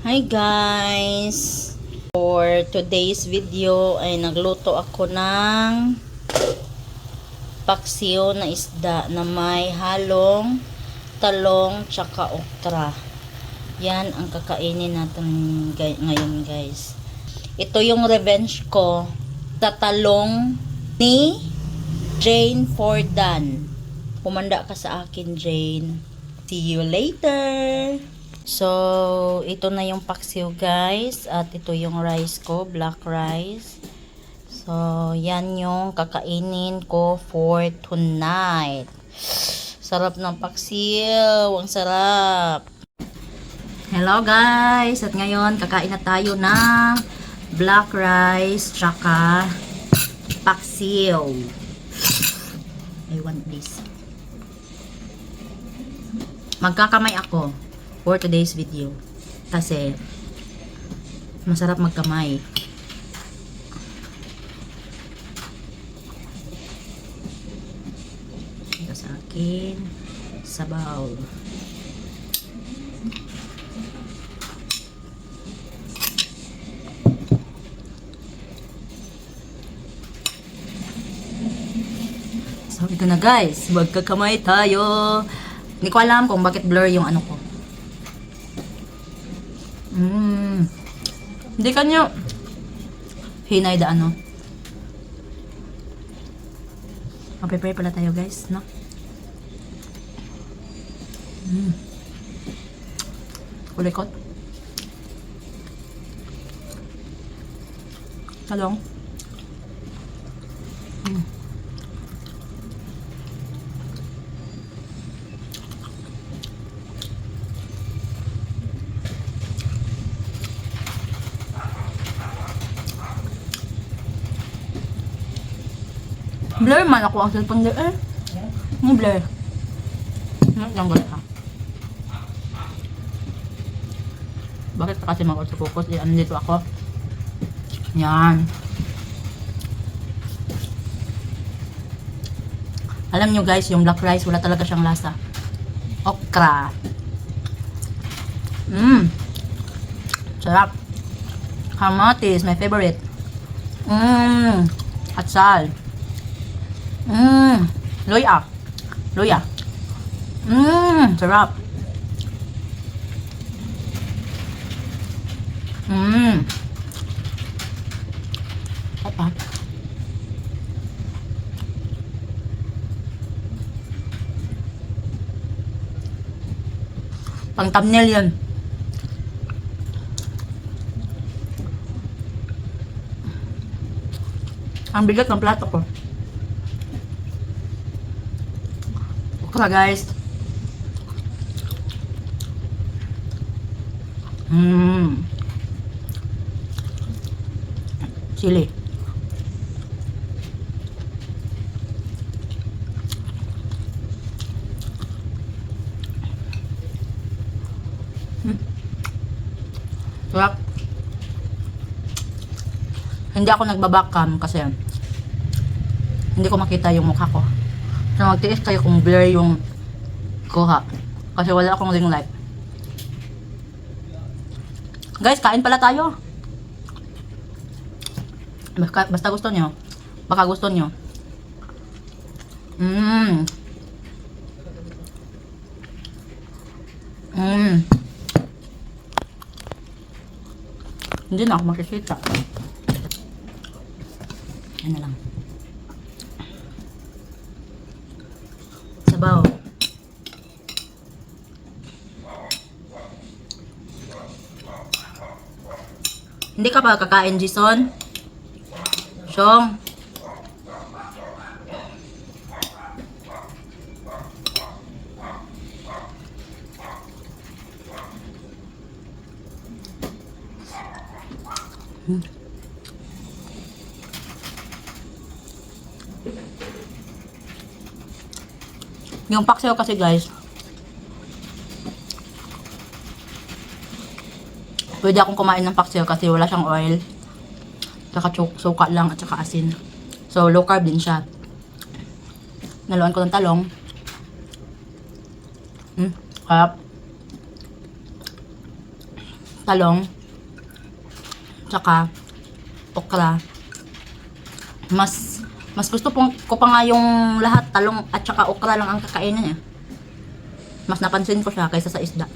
Hi guys! For today's video ay nagluto ako ng paksiw na isda na may halong talong tsaka okra. Yan ang kakainin natin ngayon guys. Ito yung revenge ko sa talong ni Jane Fordan. Pumanda ka sa akin, Jane. See you later! So, ito na yung paksiw guys. At ito yung rice ko, black rice. So, yan yung kakainin ko for tonight. Sarap ng paksiw. Ang sarap. Hello guys. At ngayon, kakain na tayo ng black rice tsaka paksiw. I want this. Magkakamay ako for today's video kasi masarap magkamay. Ito sa akin sabaw. So ito na guys, magkakamay tayo. Hindi ko alam kung bakit blur yung ano ko. Hindi kanyo hinay da ano. Mag-prepare pala tayo guys, no? Kulikot. Talong. Blur man ako ang cellphone blur. Ni blur. Tanggal ka. Bakit ka kasi mag-auto-focus? Andito ako. Yan. Alam nyo guys, yung black rice, wala talaga siyang lasa. Okra. Sarap. Kamatis, my favorite. Atsal. Luya. Luya. Sarap. Apa? Pang thumbnail yan. Ang bigat ng plato ko. Okra guys. Chili. Sarap. Hindi ako nagbabakcam kasi hindi ko makita yung mukha ko. So magtiis kayo kung blur yung kuha. Kasi wala akong ring light. Guys, kain pala tayo. Basta gusto nyo. Baka gusto nyo. Hindi na ako makikita. Ano lang. Sabaw. Hindi ka pa kakain, Jason? Siyong. Yung paksiw kasi guys, pwede akong kumain ng paksiw kasi wala siyang oil, tsaka suka lang at tsaka asin. So low carb din siya. Naluan ko ng talong. Harap. talong, tsaka okra. Mas gusto ko pa nga yung lahat talong at tsaka okra lang ang kakainin eh. Mas napansin ko siya kaysa sa isda.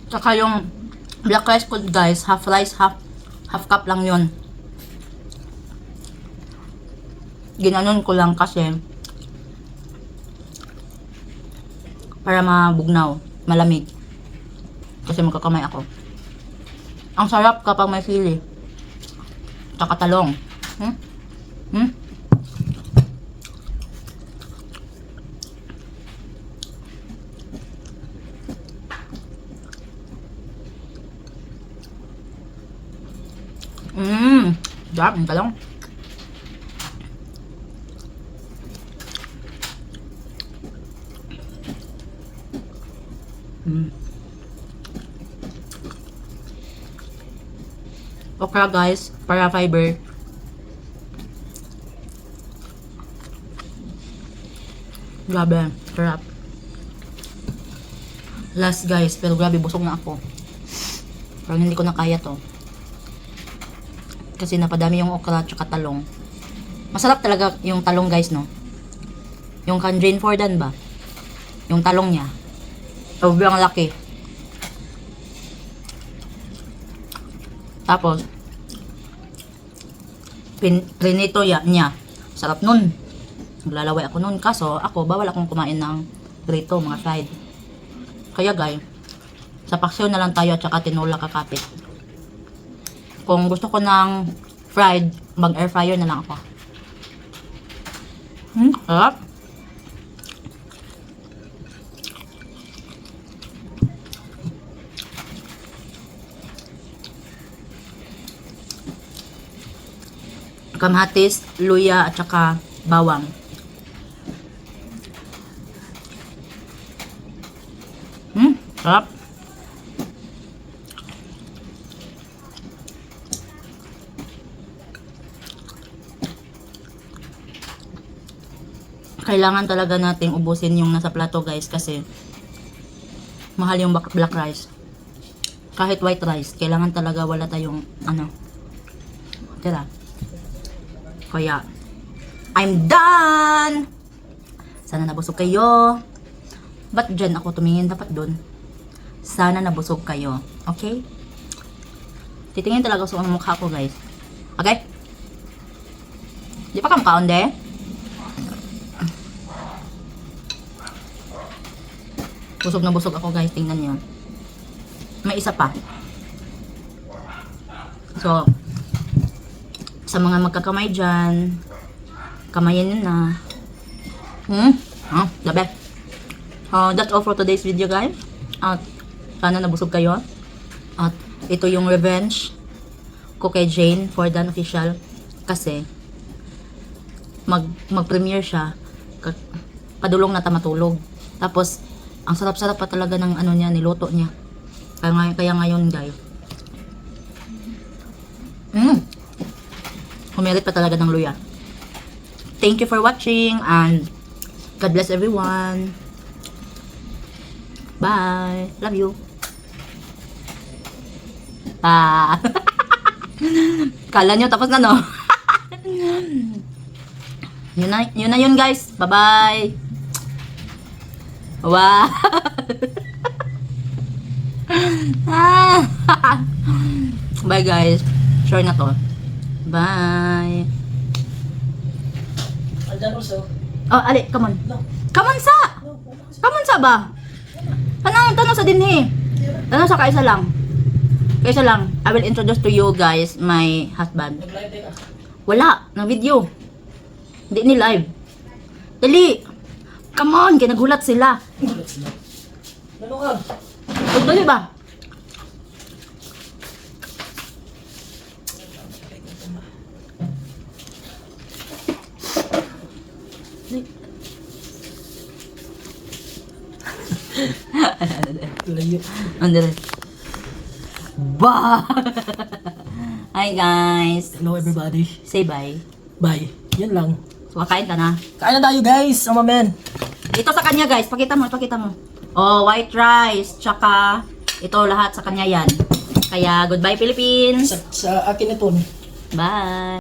Tsaka yung black rice ko guys, half rice, half cup lang yun. Ginanon ko lang kasi para mabugnaw, malamig. Kasi magkakamay ako. Ang sarap kapag may sili. Tsaka talong. Sarap ang talong. Okra guys, para fiber. Grabe, sarap. Last guys, pero grabe busog na ako. Parang hindi ko na kaya to. Kasi napadami yung okra at talong. Masarap talaga yung talong guys, no? Yung kan Jane Fordan ba? Yung talong niya. Sobrang laki. Tapos, prinito niya. Sarap nun. Maglalaway ako nun. Kaso, ako, bawal akong kumain ng prito, mga fried. Kaya guys, sa paksiw na lang tayo at saka tinola kakapit. Kung gusto ko ng fried, mag-air fryer na lang ako. Sarap. Kamatis, luya, at saka bawang. Sarap. Kailangan talaga nating ubusin yung nasa plato guys kasi mahal yung black rice. Kahit white rice, kailangan talaga wala tayong tira. Kaya I'm done! Sana nabusog kayo. Ba't dyan ako tumingin? Dapat dun. Sana nabusog kayo. Okay? Titingin talaga sa mukha ko guys. Okay? Di pa kamkaon de? Busog na busog ako guys, tingnan nyo. May isa pa. So, sa mga magkakamay dyan, kamayin nyo na. Gabi. That's all for today's video guys. At sana nabusog kayo. At ito yung revenge ko kay Jane Fordan Official. Kasi, mag-premiere siya. Padulong na tamatulog. Tapos, ang sarap-sarap pa talaga ng niya, niluto niya. Kaya ngayon, guys. Humirit pa talaga ng luya. Thank you for watching and God bless everyone. Bye. Love you. Kala nyo tapos na, no? Yun na yun guys. Bye-bye. Wow. Bye guys. Share na to. Bye. Oh, ali, come on. Come on sa. Come on sa ba? Tanong sa dinhi. Tanong sa kaisa lang. Kaisa lang. I will introduce to you guys my husband. Wala, na video. Hindi ni live. Dali. Come on, kaya nagulat sila. Ano ka? Dali ba? Layo. Andre. Ba! Hi guys. Hello everybody. Say bye. Bye. Yan lang. So, kakain ka na. Kain na tayo guys. Ama men. Ito sa kanya guys. Pakita mo, pakita mo. Oh, white rice. Tsaka, ito lahat sa kanya yan. Kaya, goodbye Philippines. Sa akin ito. Bye.